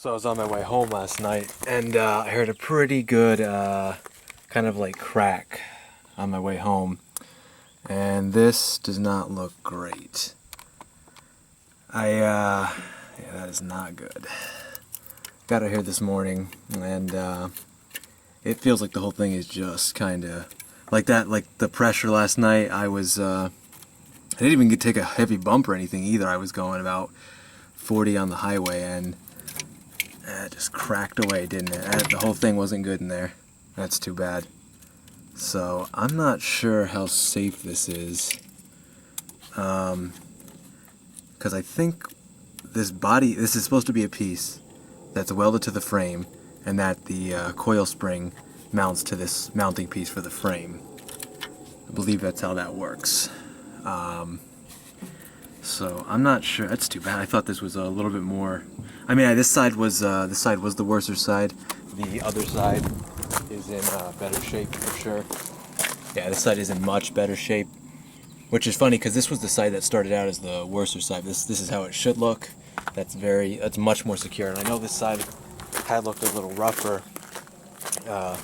So I was on my way home last night, and I heard a pretty good kind of like crack on my way home. And this does not look great. Yeah, that is not good. Got out here this morning, and it feels like the whole thing is just kind of like that. Like the pressure last night, I didn't even take a heavy bump or anything either. I was going about 40 on the highway, and it just cracked away, didn't it? The whole thing wasn't good in there. That's too bad. So I'm not sure how safe this is, because I think this is supposed to be a piece that's welded to the frame, and that the coil spring mounts to this mounting piece for the frame. I believe that's how that works. So I'm not sure. That's too bad. I thought this was a little bit more. I mean, this side was the worser side. The other side is in better shape for sure. Yeah, this side is in much better shape, which is funny because this was the side that started out as the worser side. This is how it should look. That's much more secure. And I know this side had looked a little rougher,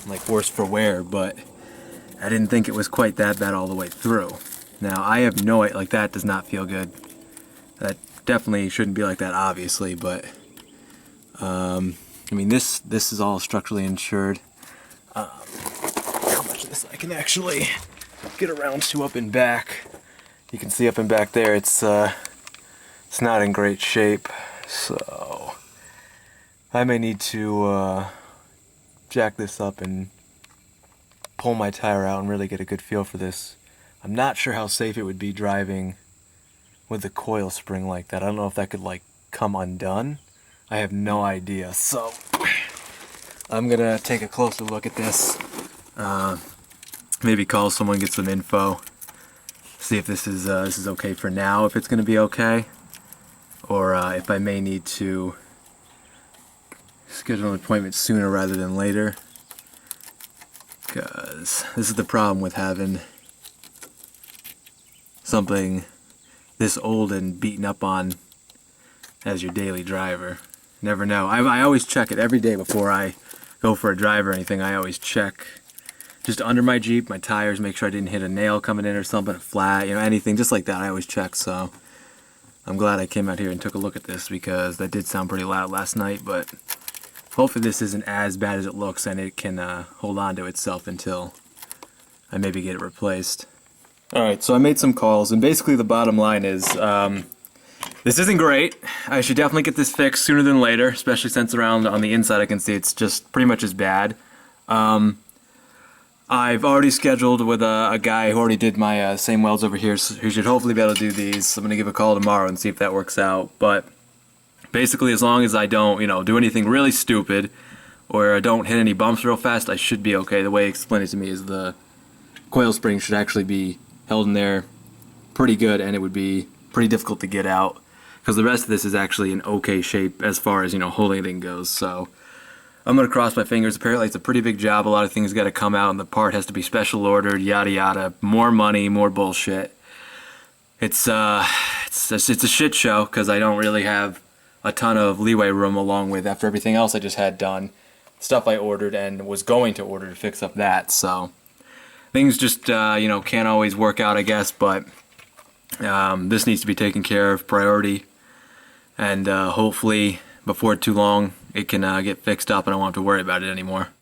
like worse for wear, but I didn't think it was quite that bad all the way through. Now I have no idea. Like, that does not feel good. That definitely shouldn't be like that, obviously, but I mean, this is all structurally insured. How much of this I can actually get around to up and back? You can see up and back there, it's not in great shape, so I may need to jack this up and pull my tire out and really get a good feel for this. I'm not sure how safe it would be driving with the coil spring like that. I don't know if that could like come undone. I have no idea. So I'm gonna take a closer look at this. Maybe call someone, get some info, see if this is okay for now, if it's gonna be okay, or if I may need to schedule an appointment sooner rather than later. Because this is the problem with having something this old and beaten up on as your daily driver. Never know. I always check it every day before I go for a drive or anything. I always check just under my Jeep, my tires, make sure I didn't hit a nail coming in or something, flat, anything just like that. I always check, so I'm glad I came out here and took a look at this, because that did sound pretty loud last night, but hopefully this isn't as bad as it looks and it can hold on to itself until I maybe get it replaced. Alright, so I made some calls, and basically the bottom line is, this isn't great. I should definitely get this fixed sooner than later, especially since around on the inside I can see it's just pretty much as bad. I've already scheduled with a guy who already did my same welds over here, so he should hopefully be able to do these. I'm going to give a call tomorrow and see if that works out. But basically, as long as I don't, do anything really stupid, or I don't hit any bumps real fast, I should be okay. The way he explained it to me is the coil spring should actually be held in there pretty good, and it would be pretty difficult to get out, because the rest of this is actually in okay shape as far as holding anything goes. So I'm gonna cross my fingers. Apparently it's a pretty big job. A lot of things got to come out, and the part has to be special ordered, yada yada, more money, more bullshit. It's a shit show, because I don't really have a ton of leeway room, along with after everything else I just had done, stuff I ordered and was going to order to fix up that. So things just can't always work out, I guess, but this needs to be taken care of, priority, and hopefully before too long it can get fixed up and I won't have to worry about it anymore.